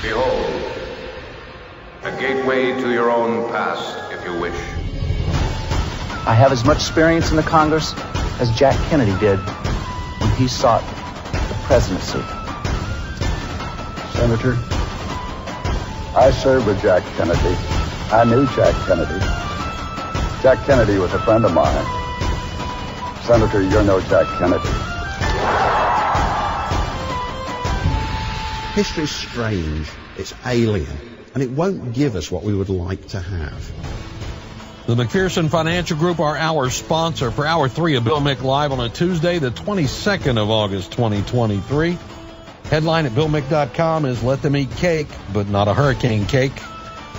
Behold, a gateway to your own past, if you wish. I have as much experience in the Congress as Jack Kennedy did when he sought the presidency. Senator, I served with Jack Kennedy. I knew Jack Kennedy. Jack Kennedy was a friend of mine. Senator, you're no Jack Kennedy. History's strange, it's alien, and it won't give us what we would like to have. The McPherson Financial Group are our sponsor for Hour 3 of Bill Mick Live on a Tuesday, the 22nd of August, 2023. Headline at BillMick.com is Let Them Eat Cake, but not a hurricane cake.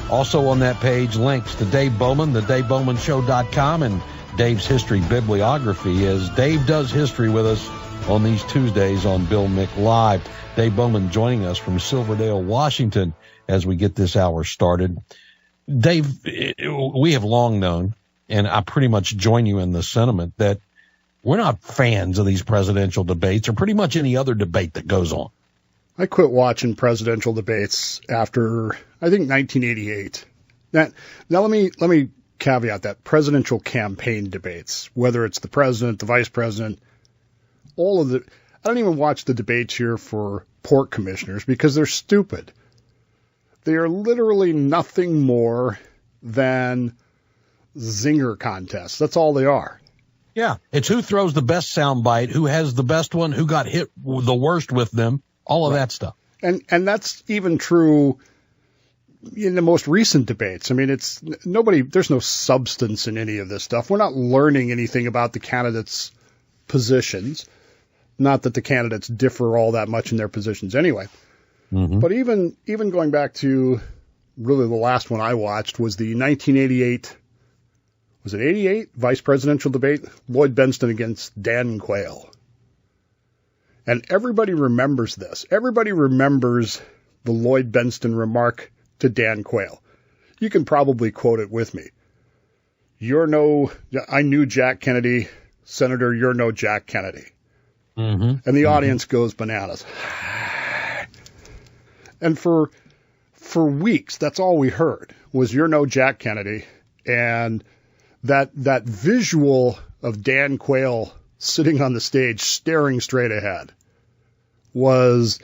Also on that page, links to Dave Bowman, the DaveBowmanShow.com, and Dave's history bibliography as Dave does history with us on these Tuesdays on Bill Mick Live. Dave Bowman joining us from Silverdale, Washington, as we get this hour started. Dave, we have long known, and I pretty much join you in the sentiment, that we're not fans of these presidential debates or pretty much any other debate that goes on. I quit watching presidential debates after, I think, 1988. Now let me caveat that. Presidential campaign debates, whether it's the president, the vice president, all of the, I don't even watch the debates here for port commissioners because they're stupid. They are literally nothing more than zinger contests. That's all they are. Yeah, it's who throws the best soundbite, who has the best one, who got hit the worst with them, all of that stuff. And that's even true in the most recent debates. I mean, there's no substance in any of this stuff. We're not learning anything about the candidates' positions. Not that the candidates differ all that much in their positions anyway. Mm-hmm. But even going back to really the last one I watched was the 1988, was it 88 vice presidential debate? Lloyd Bentsen against Dan Quayle. And everybody remembers this. Everybody remembers the Lloyd Bentsen remark to Dan Quayle. You can probably quote it with me. I knew Jack Kennedy. Senator, you're no Jack Kennedy. Mm-hmm. And the audience goes bananas. And for weeks, that's all we heard was "You're no Jack Kennedy," and that visual of Dan Quayle sitting on the stage staring straight ahead was,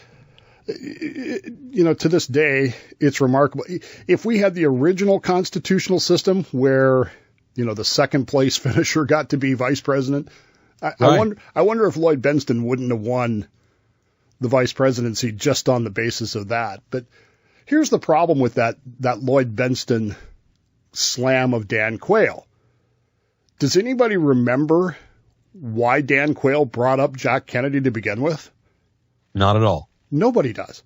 to this day, it's remarkable. If we had the original constitutional system where, the second place finisher got to be vice president, I wonder if Lloyd Bentsen wouldn't have won the vice presidency just on the basis of that. But here's the problem with that Lloyd Bentsen slam of Dan Quayle. Does anybody remember why Dan Quayle brought up Jack Kennedy to begin with? Not at all. Nobody does.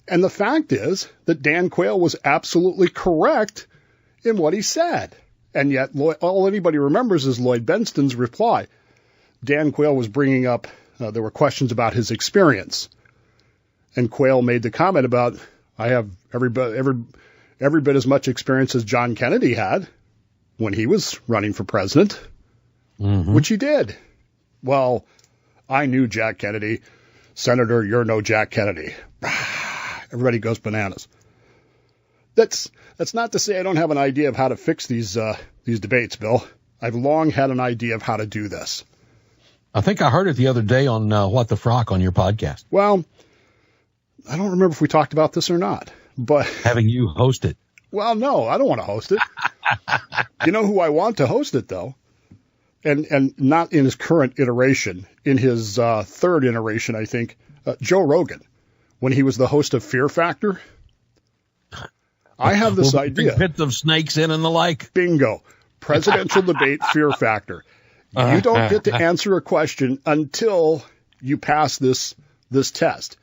And the fact is that Dan Quayle was absolutely correct in what he said. And yet all anybody remembers is Lloyd Bentsen's reply. Dan Quayle was bringing up, there were questions about his experience. And Quayle made the comment about, I have every bit as much experience as John Kennedy had when he was running for president, which he did. Well, I knew Jack Kennedy. Senator, you're no Jack Kennedy. Everybody goes bananas. That's not to say I don't have an idea of how to fix these debates, Bill. I've long had an idea of how to do this. I think I heard it the other day on What the Frock on your podcast. Well, I don't remember if we talked about this or not, but having you host it. Well, no, I don't want to host it. You know who I want to host it, though? And not in his current iteration, in his third iteration, I think, Joe Rogan, when he was the host of Fear Factor. I have this idea. Pits of snakes in and the like. Bingo. Presidential debate, Fear Factor. You don't get to answer a question until you pass this test.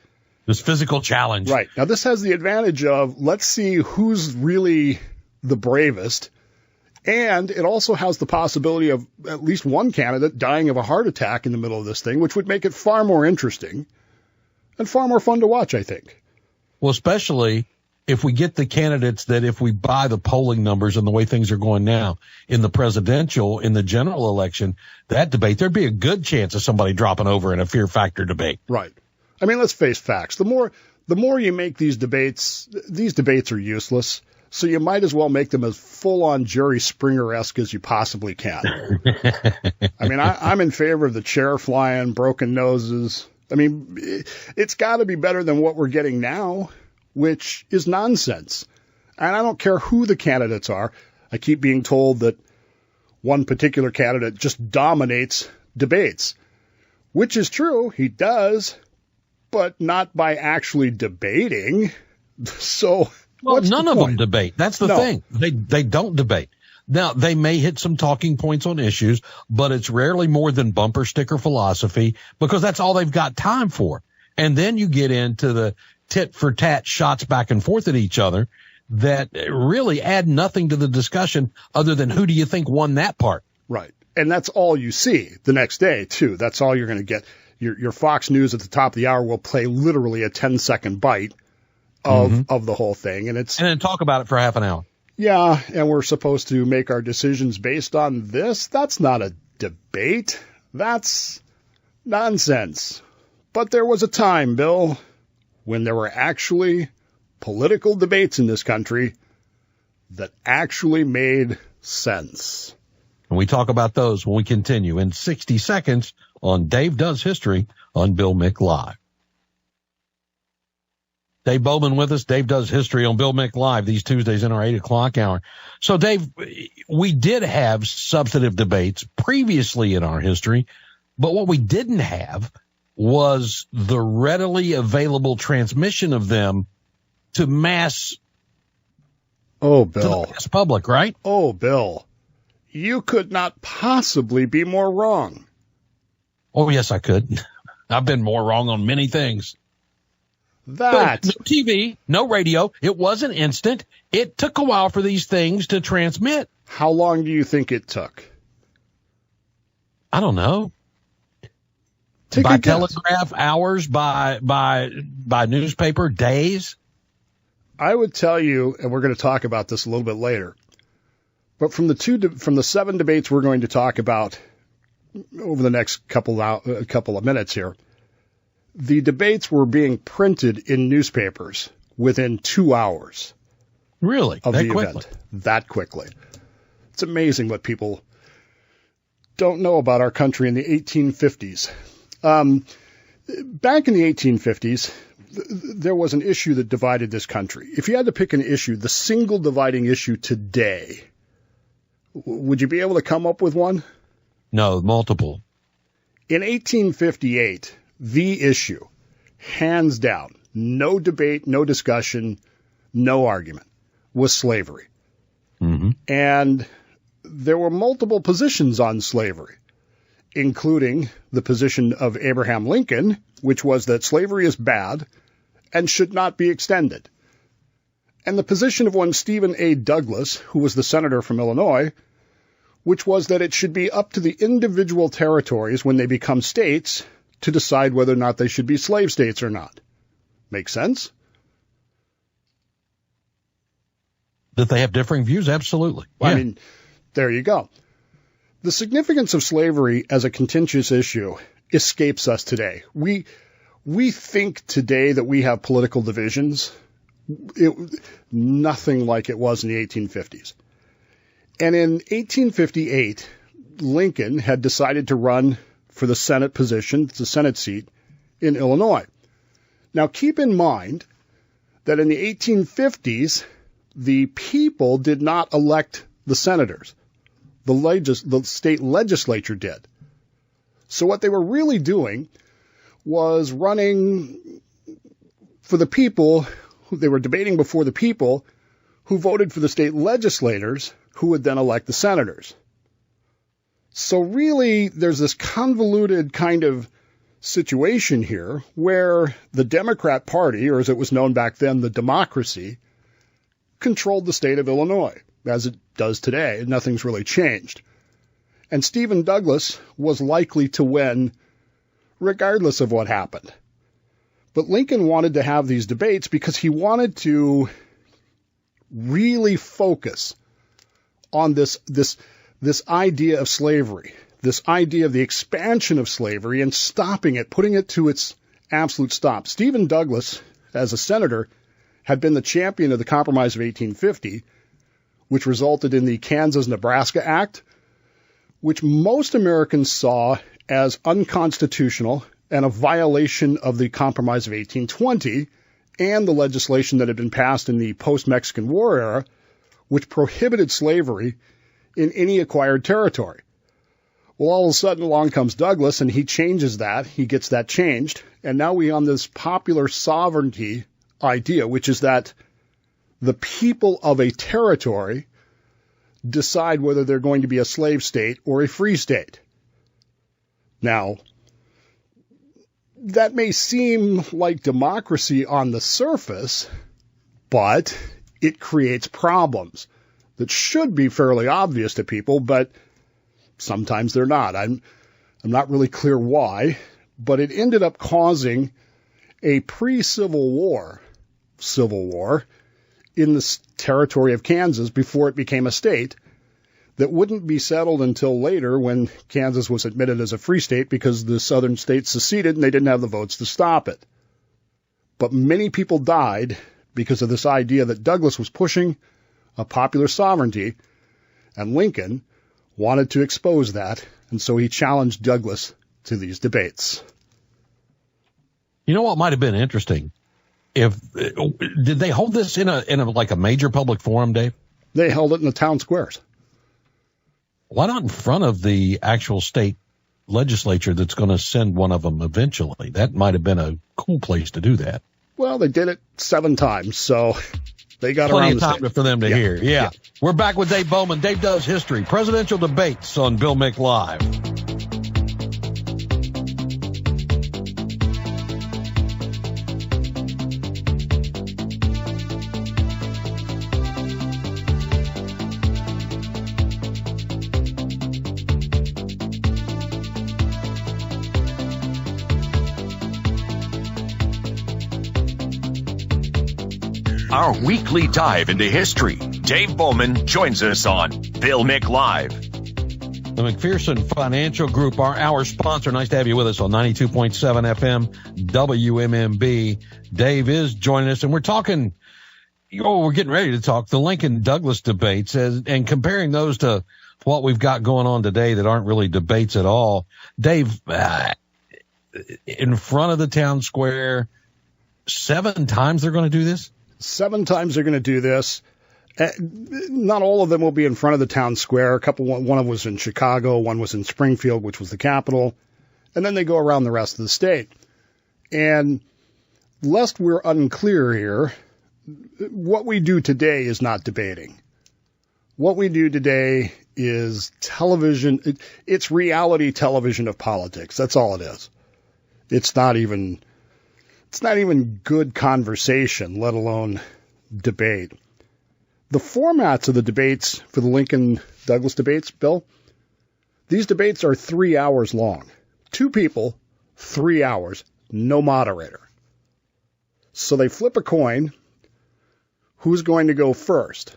This physical challenge. Right. Now, this has the advantage of, let's see who's really the bravest. And it also has the possibility of at least one candidate dying of a heart attack in the middle of this thing, which would make it far more interesting and far more fun to watch, I think. Well, especially if we get the candidates that, if we buy the polling numbers and the way things are going now in the presidential, in the general election, that debate, there'd be a good chance of somebody dropping over in a Fear Factor debate. Right. I mean, let's face facts. The the more you make these debates are useless. So you might as well make them as full-on Jerry Springer-esque as you possibly can. I mean, I'm in favor of the chair flying, broken noses. I mean, it's got to be better than what we're getting now, which is nonsense. And I don't care who the candidates are. I keep being told that one particular candidate just dominates debates, which is true. He does, but not by actually debating. So... Well, none of them debate. That's the thing. They don't debate. Now, they may hit some talking points on issues, but it's rarely more than bumper sticker philosophy because that's all they've got time for. And then you get into the tit for tat shots back and forth at each other that really add nothing to the discussion other than who do you think won that part? Right. And that's all you see the next day, too. That's all you're going to get. Your Fox News at the top of the hour will play literally a 10-second bite of the whole thing. And then talk about it for half an hour. Yeah, and we're supposed to make our decisions based on this. That's not a debate. That's nonsense. But there was a time, Bill, when there were actually political debates in this country that actually made sense. And we talk about those when we continue in 60 seconds on Dave Does History on Bill Mick Live. Dave Bowman with us. Dave Does History on Bill Mick Live these Tuesdays in our 8 o'clock hour. So, Dave, we did have substantive debates previously in our history, but what we didn't have was the readily available transmission of them to mass. Oh, Bill. To the mass public, right? Oh, Bill. You could not possibly be more wrong. Oh, yes, I could. I've been more wrong on many things. That. No TV, no radio. It wasn't instant. It took a while for these things to transmit. How long do you think it took? I don't know. By telegraph, hours, by newspaper, days. I would tell you, and we're going to talk about this a little bit later, but from the 7 debates we're going to talk about over the next couple of minutes here, the debates were being printed in newspapers within 2 hours. Really? Of the event. That quickly. It's amazing what people don't know about our country in the 1850s. Back in the 1850s, there was an issue that divided this country. If you had to pick an issue, the single dividing issue today, would you be able to come up with one? No, multiple. In 1858, the issue, hands down, no debate, no discussion, no argument, was slavery. Mm-hmm. And there were multiple positions on slavery, including the position of Abraham Lincoln, which was that slavery is bad and should not be extended. And the position of one Stephen A. Douglas, who was the senator from Illinois, which was that it should be up to the individual territories when they become states to decide whether or not they should be slave states or not. Make sense? That they have differing views? Absolutely. I mean, there you go. The significance of slavery as a contentious issue escapes us today. We think today that we have political divisions. Nothing like it was in the 1850s. And in 1858, Lincoln had decided to run for the Senate position, the Senate seat in Illinois. Now, keep in mind that in the 1850s, the people did not elect the senators. The state legislature did. So what they were really doing was running for the people. They were debating before the people who voted for the state legislators who would then elect the senators. So really, there's this convoluted kind of situation here where the Democrat Party, or as it was known back then, the Democracy, controlled the state of Illinois, as it does today. Nothing's really changed. And Stephen Douglas was likely to win regardless of what happened. But Lincoln wanted to have these debates because he wanted to really focus on this idea of slavery, this idea of the expansion of slavery and stopping it, putting it to its absolute stop. Stephen Douglas as a senator, had been the champion of the Compromise of 1850, which resulted in the Kansas-Nebraska Act, which most Americans saw as unconstitutional and a violation of the Compromise of 1820 and the legislation that had been passed in the post-Mexican War era, which prohibited slavery in any acquired territory. Well, all of a sudden along comes Douglas, and he changes that. He gets that changed. And now we on this popular sovereignty idea, which is that the people of a territory decide whether they're going to be a slave state or a free state. Now, that may seem like democracy on the surface, but it creates problems that should be fairly obvious to people, but sometimes they're not. I'm not really clear why, but it ended up causing a pre-Civil War civil war in the territory of Kansas before it became a state that wouldn't be settled until later when Kansas was admitted as a free state because the southern states seceded and they didn't have the votes to stop it. But many people died because of this idea that Douglas was pushing a popular sovereignty, and Lincoln wanted to expose that, and so he challenged Douglas to these debates. You know what might have been interesting? Did they hold this in a like a major public forum, Dave? They held it in the town squares. Why not in front of the actual state legislature that's going to send one of them eventually? That might have been a cool place to do that. Well, they did it 7 times, so they got plenty around of time for them to hear. Yeah. We're back with Dave Bowman. Dave does history, presidential debates on Bill Mick Live. Our weekly dive into history. Dave Bowman joins us on Bill Mick Live. The McPherson Financial Group, our sponsor. Nice to have you with us on 92.7 FM WMMB. Dave is joining us, and we're talking, we're getting ready to talk the Lincoln-Douglas debates and comparing those to what we've got going on today that aren't really debates at all. Dave, in front of the town square, 7 times they're going to do this? 7 times they're going to do this. Not all of them will be in front of the town square. One of them was in Chicago, one was in Springfield, which was the capital, and then they go around the rest of the state. And lest we're unclear here, what we do today is not debating. What we do today is television. It's reality television of politics. That's all it is. It's not even good conversation, let alone debate. The formats of the debates for the Lincoln-Douglas debates, Bill, these debates are 3 hours long. 2 people, 3 hours, no moderator. So they flip a coin. Who's going to go first?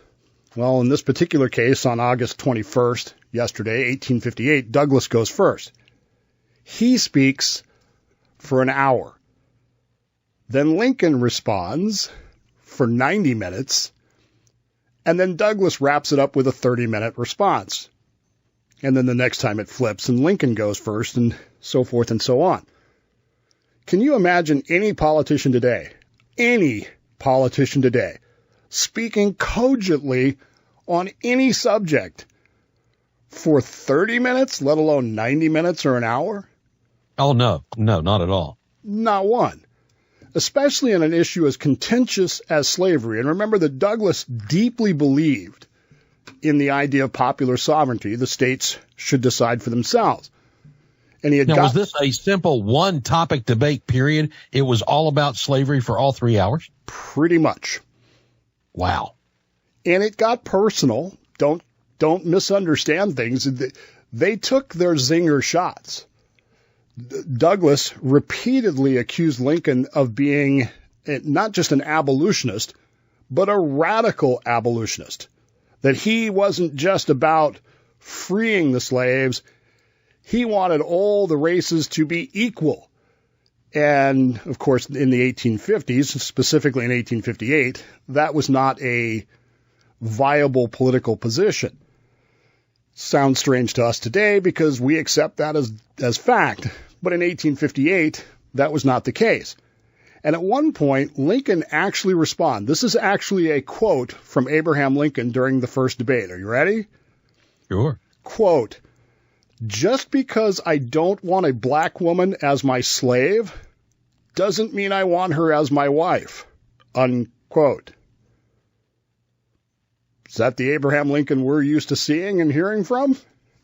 Well, in this particular case, on August 21st, yesterday, 1858, Douglas goes first. He speaks for an hour. Then Lincoln responds for 90 minutes, and then Douglas wraps it up with a 30-minute response. And then the next time it flips, and Lincoln goes first, and so forth and so on. Can you imagine any politician today, speaking cogently on any subject for 30 minutes, let alone 90 minutes or an hour? Oh, no, not at all. Not one. Especially on an issue as contentious as slavery. And remember that Douglas deeply believed in the idea of popular sovereignty. The states should decide for themselves. And he had was this a simple one-topic debate, period? It was all about slavery for all 3 hours? Pretty much. Wow. And it got personal. Don't misunderstand things. They took their zinger shots. Douglas repeatedly accused Lincoln of being not just an abolitionist, but a radical abolitionist. That he wasn't just about freeing the slaves. He wanted all the races to be equal And, of course, in the 1850s, specifically in 1858, that was not a viable political position. Sounds strange to us today because we accept that as fact. But in 1858, that was not the case. And at one point, Lincoln actually responded. This is actually a quote from Abraham Lincoln during the first debate. Are you ready? Sure. Quote, "Just because I don't want a black woman as my slave doesn't mean I want her as my wife." Unquote. Is that the Abraham Lincoln we're used to seeing and hearing from?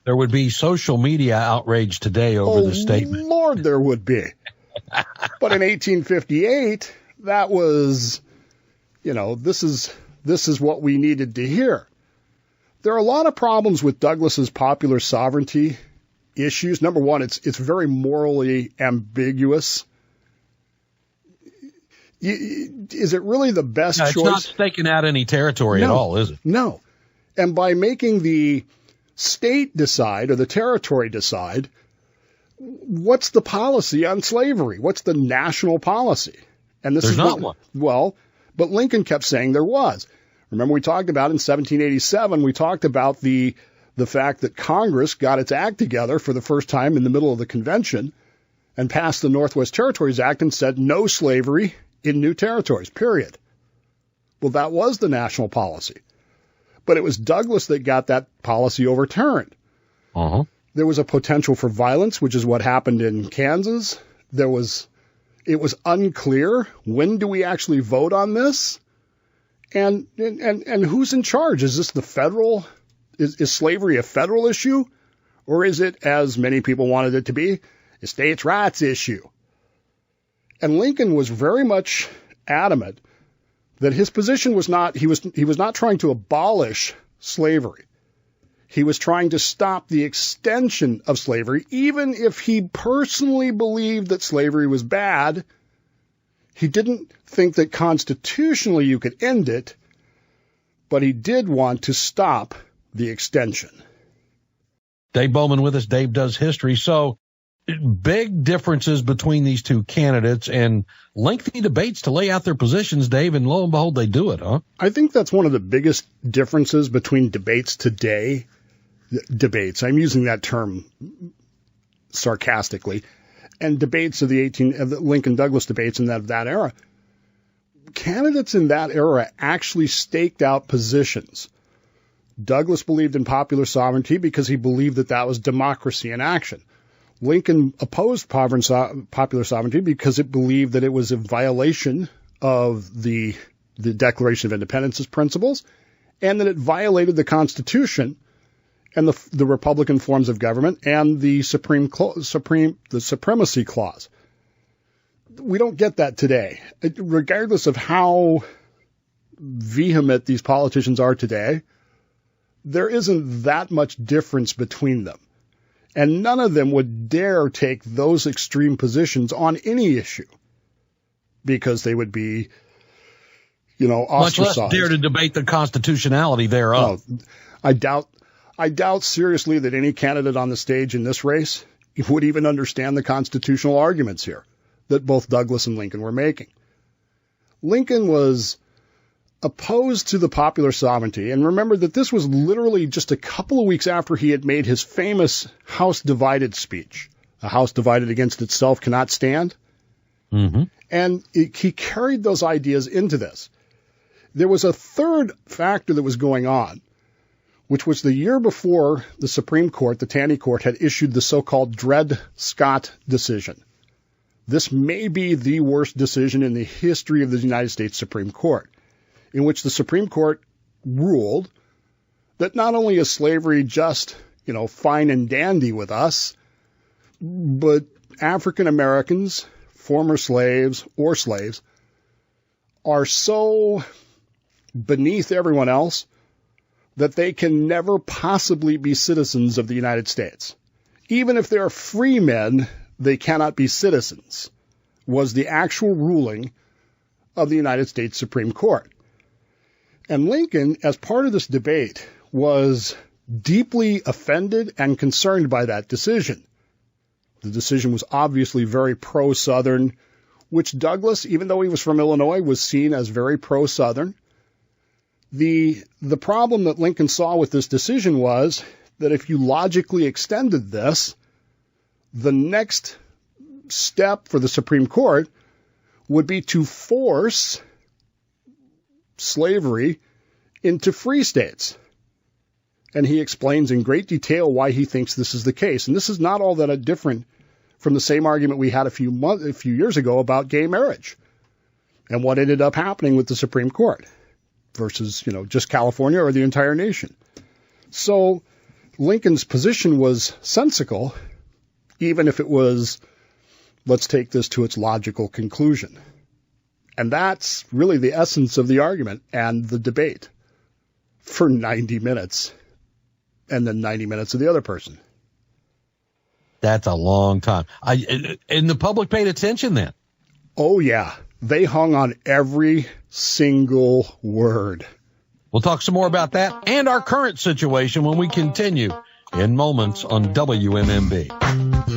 There would be social media outrage today over this statement. Oh, Lord, there would be. But in 1858, that was, this is what we needed to hear. There are a lot of problems with Douglas's popular sovereignty issues. Number one, it's very morally ambiguous. Is it really the best choice? It's not staking out any territory at all, is it? No. And by making the state decide or the territory decide, what's the policy on slavery? What's the national policy? And this There's is not one. Well, but Lincoln kept saying there was. Remember we talked about in 1787, we talked about the fact that Congress got its act together for the first time in the middle of the convention and passed the Northwest Territories Act and said no slavery in new territories, period. Well, that was the national policy. But it was Douglas that got that policy overturned. Uh-huh. There was a potential for violence, which is what happened in Kansas. It was unclear, when do we actually vote on this? And who's in charge? Is this the federal, is slavery a federal issue? Or is it, as many people wanted it to be, a states' rights issue? And Lincoln was very much adamant that his position was not, he was not trying to abolish slavery. He was trying to stop the extension of slavery, even if he personally believed that slavery was bad. He didn't think that constitutionally you could end it, but he did want to stop the extension. Dave Bowman with us. Dave Does History. So big differences between these two candidates and lengthy debates to lay out their positions, Dave, and lo and behold, they do it, huh? I think that's one of the biggest differences between debates today. Debates, I'm using that term sarcastically, and debates of the Lincoln-Douglas debates in that era. Candidates in that era actually staked out positions. Douglas believed in popular sovereignty because he believed that was democracy in action. Lincoln opposed popular sovereignty because it believed that it was a violation of the Declaration of Independence's principles and that it violated the Constitution and the Republican forms of government and the Supremacy Clause. We don't get that today. Regardless of how vehement these politicians are today, there isn't that much difference between them. And none of them would dare take those extreme positions on any issue because they would be, ostracized. Much less dare to debate the constitutionality thereof. Oh, I doubt seriously that any candidate on the stage in this race would even understand the constitutional arguments here that both Douglas and Lincoln were making. Lincoln was opposed to the popular sovereignty, and remember that this was literally just a couple of weeks after he had made his famous House Divided speech. A house divided against itself cannot stand. Mm-hmm. And he carried those ideas into this. There was a third factor that was going on, which was the year before the Supreme Court, the Taney Court, had issued the so-called Dred Scott decision. This may be the worst decision in the history of the United States Supreme Court, in which the Supreme Court ruled that not only is slavery just, fine and dandy with us, but African Americans, former slaves or slaves, are so beneath everyone else that they can never possibly be citizens of the United States. Even if they're free men, they cannot be citizens, was the actual ruling of the United States Supreme Court. And Lincoln, as part of this debate, was deeply offended and concerned by that decision. The decision was obviously very pro-Southern, which Douglas, even though he was from Illinois, was seen as very pro-Southern. The problem that Lincoln saw with this decision was that if you logically extended this, the next step for the Supreme Court would be to force slavery into free states. And he explains in great detail why he thinks this is the case. And this is not all that different from the same argument we had a few years ago about gay marriage and what ended up happening with the Supreme Court versus, just California or the entire nation. So Lincoln's position was sensical, even if it was, let's take this to its logical conclusion. And that's really the essence of the argument and the debate for 90 minutes. And then 90 minutes of the other person. That's a long time. And the public paid attention then? Oh, yeah. They hung on every single word. We'll talk some more about that and our current situation when we continue in moments on WMMB.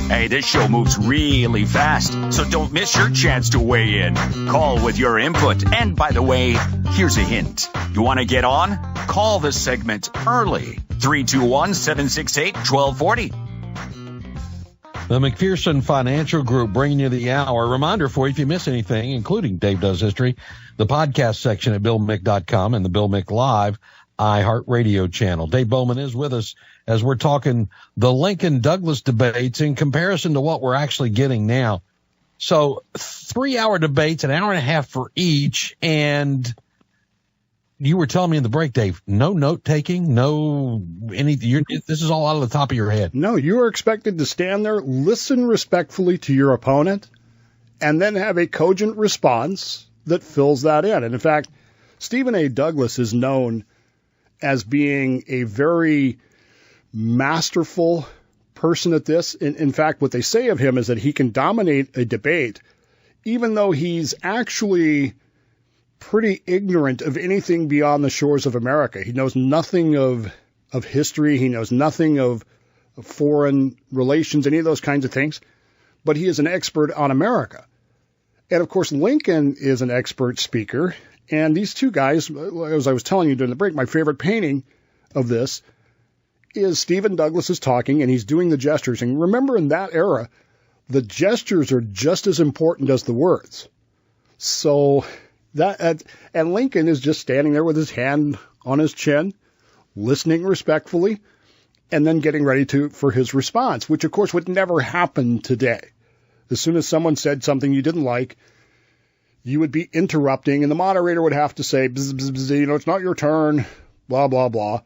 Hey, this show moves really fast, so don't miss your chance to weigh in. Call with your input. And by the way, here's a hint. You want to get on? Call this segment early. 321-768-1240. The McPherson Financial Group bringing you the hour. Reminder for you, if you miss anything, including Dave Does History, the podcast section at BillMick.com and the Bill Mick Live iHeartRadio channel. Dave Bowman is with us as we're talking the Lincoln-Douglas debates in comparison to what we're actually getting now. So 3-hour debates, an hour and a half for each, and you were telling me in the break, Dave, no note-taking, no anything. This is all out of the top of your head. No, you are expected to stand there, listen respectfully to your opponent, and then have a cogent response that fills that in. And in fact, Stephen A. Douglas is known as being a very masterful person at this. In fact, what they say of him is that he can dominate a debate, even though he's actually pretty ignorant of anything beyond the shores of America. He knows nothing of history. He knows nothing of foreign relations, any of those kinds of things. But he is an expert on America. And, of course, Lincoln is an expert speaker. And these two guys, as I was telling you during the break, my favorite painting of this is Stephen Douglas is talking, and he's doing the gestures. And remember, in that era, the gestures are just as important as the words. So and Lincoln is just standing there with his hand on his chin, listening respectfully, and then getting ready for his response, which, of course, would never happen today. As soon as someone said something you didn't like, you would be interrupting, and the moderator would have to say, bzz, bzz, bzz, it's not your turn, blah, blah, blah,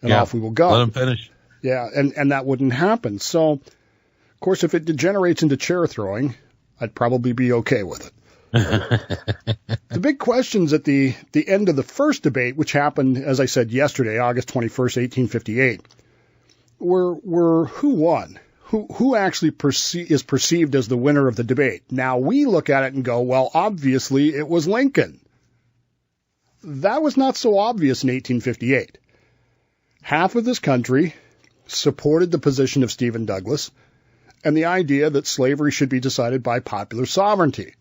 and off we will go. Let him finish. Yeah, and that wouldn't happen. So, of course, if it degenerates into chair throwing, I'd probably be okay with it. The big questions at the end of the first debate, which happened, as I said yesterday, August 21st, 1858, were who won? Who actually is perceived as the winner of the debate? Now, we look at it and go, well, obviously it was Lincoln. That was not so obvious in 1858. Half of this country supported the position of Stephen Douglas and the idea that slavery should be decided by popular sovereignty.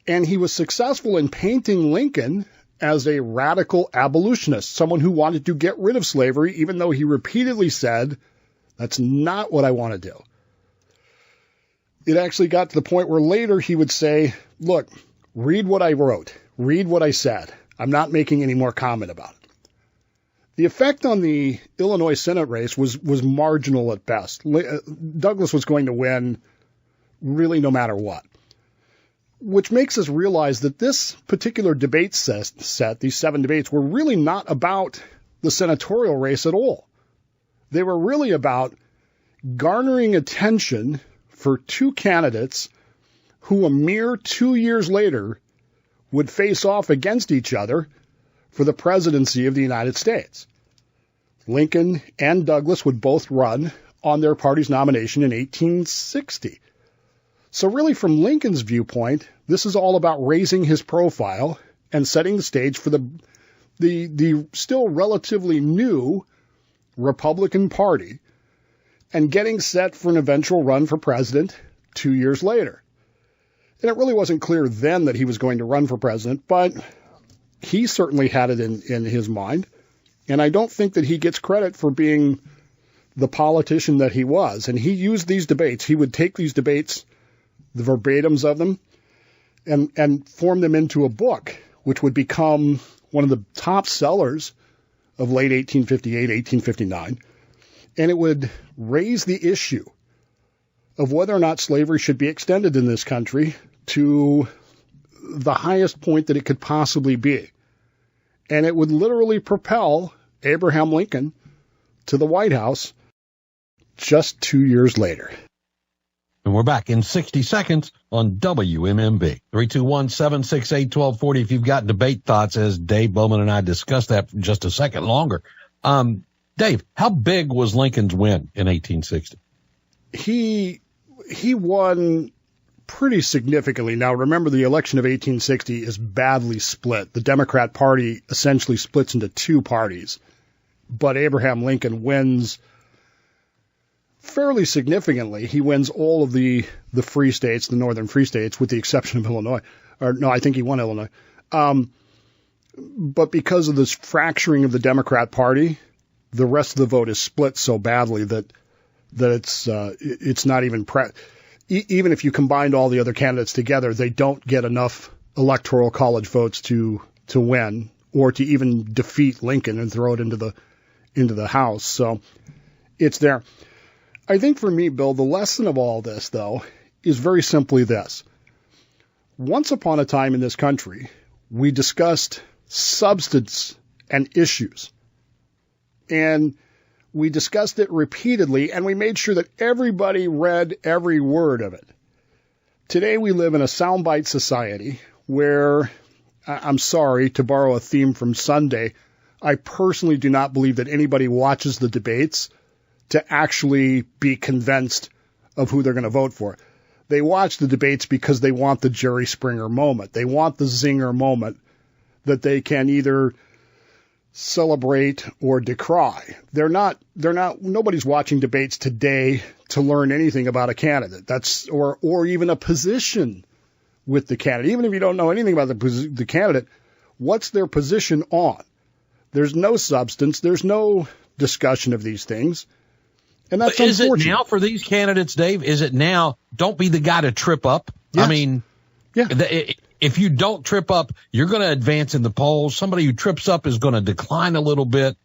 And he was successful in painting Lincoln as a radical abolitionist, someone who wanted to get rid of slavery, even though he repeatedly said, that's not what I want to do. It actually got to the point where later he would say, look, read what I wrote, read what I said. I'm not making any more comment about it. The effect on the Illinois Senate race was marginal at best. Douglas was going to win really no matter what, which makes us realize that this particular debate set, these 7 debates, were really not about the senatorial race at all. They were really about garnering attention for 2 candidates who a mere 2 years later would face off against each other for the presidency of the United States. Lincoln and Douglas would both run on their party's nomination in 1860. So really, from Lincoln's viewpoint, this is all about raising his profile and setting the stage for the still relatively new Republican Party and getting set for an eventual run for president 2 years later. And it really wasn't clear then that he was going to run for president, but he certainly had it in his mind. And I don't think that he gets credit for being the politician that he was. And he used these debates. He would take these debates, the verbatims of them, and form them into a book, which would become one of the top sellers of late 1858, 1859. And it would raise the issue of whether or not slavery should be extended in this country to the highest point that it could possibly be. And it would literally propel Abraham Lincoln to the White House just 2 years later. And we're back in 60 seconds on WMMB. 321-768-1240 if you've got debate thoughts, as Dave Bowman and I discussed that for just a second longer. Dave, how big was Lincoln's win in 1860? He won pretty significantly. Now, remember, the election of 1860 is badly split. The Democrat Party essentially splits into two parties. But Abraham Lincoln wins fairly significantly. He wins all of the free states, the northern free states, with the exception of Illinois. Or no, I think he won Illinois. But because of this fracturing of the Democrat Party, the rest of the vote is split so badly that it's not even even if you combined all the other candidates together, they don't get enough electoral college votes to win or to even defeat Lincoln and throw it into the House. So it's there. I think for me, Bill, the lesson of all this, though, is very simply this. Once upon a time in this country, we discussed substance and issues. And we discussed it repeatedly, and we made sure that everybody read every word of it. Today we live in a soundbite society where, I'm sorry to borrow a theme from Sunday, I personally do not believe that anybody watches the debates to actually be convinced of who they're going to vote for. They watch the debates because they want the Jerry Springer moment. They want the zinger moment that they can either celebrate or decry. Nobody's watching debates today to learn anything about a candidate. Or even a position with the candidate. Even if you don't know anything about the candidate, what's their position on? There's no substance. There's no discussion of these things. And that's unfortunate. Is it now for these candidates, Dave? Is it now, don't be the guy to trip up? Yes. I mean, yeah. If you don't trip up, you're going to advance in the polls. Somebody who trips up is going to decline a little bit.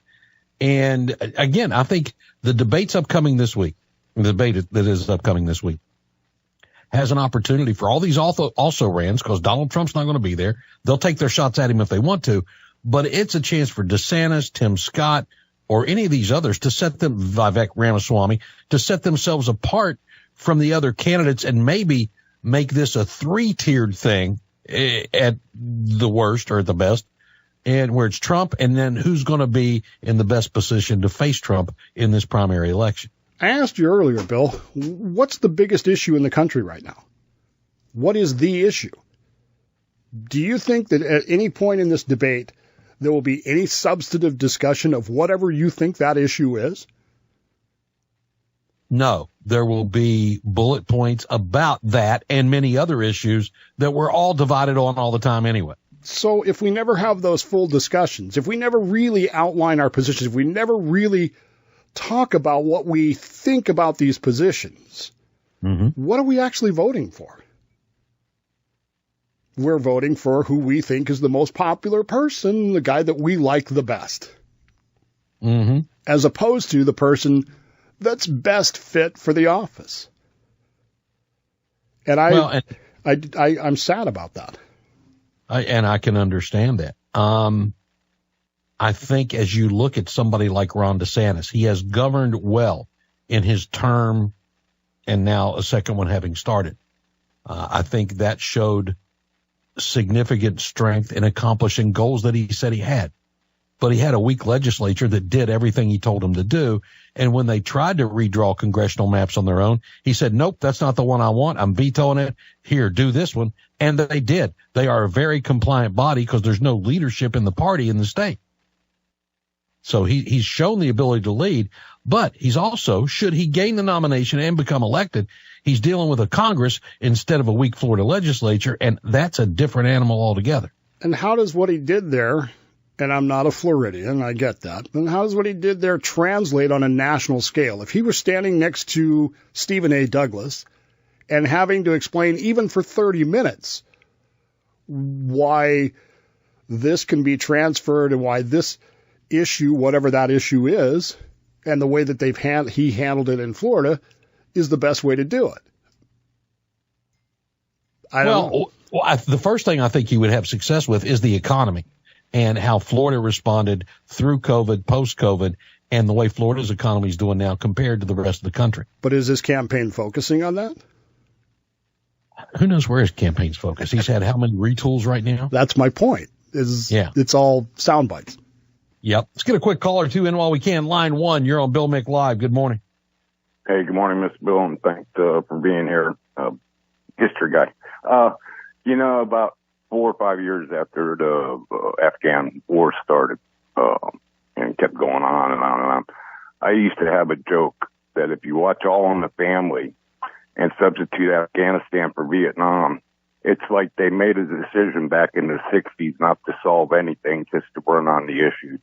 And again, I think the debate's upcoming this week, the debate that is upcoming this week, has an opportunity for all these also-rans, because Donald Trump's not going to be there. They'll take their shots at him if they want to, but it's a chance for DeSantis, Tim Scott, or any of these others to set them, Vivek Ramaswamy, to set themselves apart from the other candidates and maybe make this a three-tiered thing at the worst or at the best, and where it's Trump, and then who's going to be in the best position to face Trump in this primary election. I asked you earlier, Bill, what's the biggest issue in the country right now? What is the issue? Do you think that at any point in this debate there will be any substantive discussion of whatever you think that issue is? No, there will be bullet points about that and many other issues that we're all divided on all the time anyway. So if we never have those full discussions, if we never really outline our positions, if we never really talk about what we think about these positions, what are we actually voting for? We're voting for who we think is the most popular person, the guy that we like the best, as opposed to the person that's best fit for the office. And I'm sad about that. I can understand that. I think as you look at somebody like Ron DeSantis, he has governed well in his term and now a second one having started. I think that showed significant strength in accomplishing goals that he said he had. But he had a weak legislature that did everything he told them to do. And when they tried to redraw congressional maps on their own, he said, nope, that's not the one I want. I'm vetoing it. Here, do this one. And they did. They are a very compliant body because there's no leadership in the party in the state. So he's shown the ability to lead, but he's also, should he gain the nomination and become elected, he's dealing with a Congress instead of a weak Florida legislature, and that's a different animal altogether. And how does what he did there, and I'm not a Floridian, I get that, but how does what he did there translate on a national scale? If he were standing next to Stephen A. Douglas and having to explain even for 30 minutes why this can be transferred and why this issue, whatever that issue is, and the way that he handled it in Florida is the best way to do it. I don't know. The first thing I think he would have success with is the economy and how Florida responded through COVID, post-COVID, and the way Florida's economy is doing now compared to the rest of the country. But is his campaign focusing on that? Who knows where his campaign's focused? He's had how many retools right now? That's my point. It's all sound bites. Yep. Let's get a quick call or two in while we can. Line 1, you're on Bill Mick Live. Good morning. Hey, good morning, Mr. Bill, and thanks for being here. History guy. About 4 or 5 years after the Afghan war started and kept going on and on and on, I used to have a joke that if you watch All in the Family and substitute Afghanistan for Vietnam, it's like they made a decision back in the 60s not to solve anything, just to run on the issues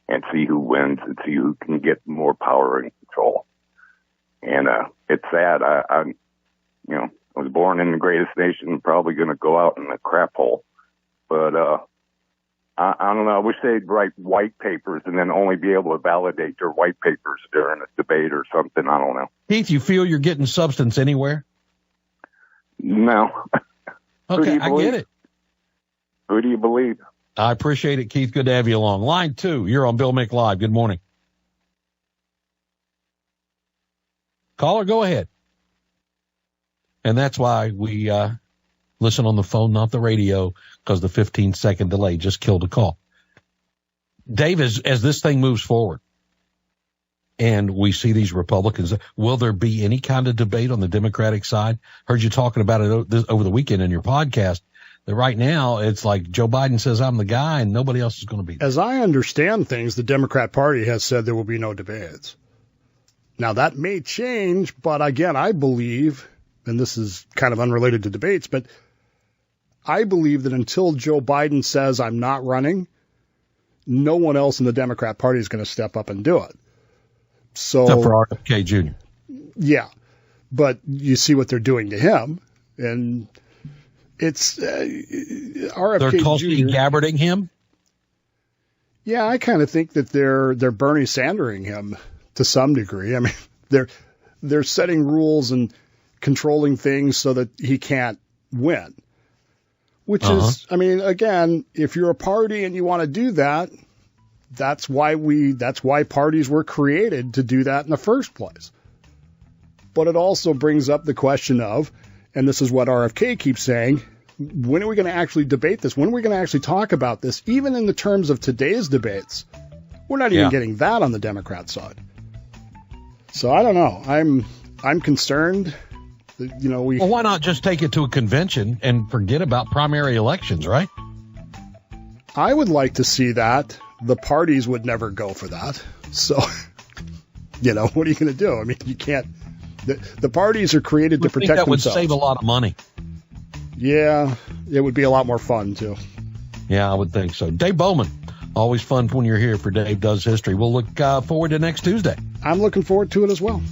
and see who wins and see who can get more power and control. And it's sad. I was born in the greatest nation, probably going to go out in the crap hole. But I don't know. I wish they'd write white papers and then only be able to validate their white papers during a debate or something. I don't know. Keith, you feel you're getting substance anywhere? No. Okay, I get it. Who do you believe? I appreciate it, Keith. Good to have you along. Line 2, you're on Bill Mick Live. Good morning. Caller, go ahead. And that's why we listen on the phone, not the radio, because the 15-second delay just killed a call. Dave, as this thing moves forward and we see these Republicans, will there be any kind of debate on the Democratic side? Heard you talking about it over the weekend in your podcast, that right now it's like Joe Biden says, I'm the guy, and nobody else is going to be there. As I understand things, the Democrat Party has said there will be no debates. Now, that may change, but again, I believe, and this is kind of unrelated to debates, but I believe that until Joe Biden says I'm not running, no one else in the Democrat Party is going to step up and do it. So, except for RFK Jr. Yeah, but you see what they're doing to him, and it's RFK They're Tulsi Jr. Gabbarding him? Yeah, I kind of think that they're Bernie Sandering him to some degree. I mean, they're setting rules and controlling things so that he can't win. Which is, I mean, again, if you're a party and you want to do that, that's why parties were created, to do that in the first place. But it also brings up the question of, and this is what RFK keeps saying, when are we going to actually debate this? When are we going to actually talk about this? Even in the terms of today's debates, we're not even getting that on the Democrat side. So I don't know. I'm concerned. Well, why not just take it to a convention and forget about primary elections, right? I would like to see that. The parties would never go for that. So, what are you going to do? I mean, you can't. The parties are created to protect themselves. That would save a lot of money. Yeah, it would be a lot more fun, too. Yeah, I would think so. Dave Bowman, always fun when you're here for Dave Does History. We'll look forward to next Tuesday. I'm looking forward to it as well.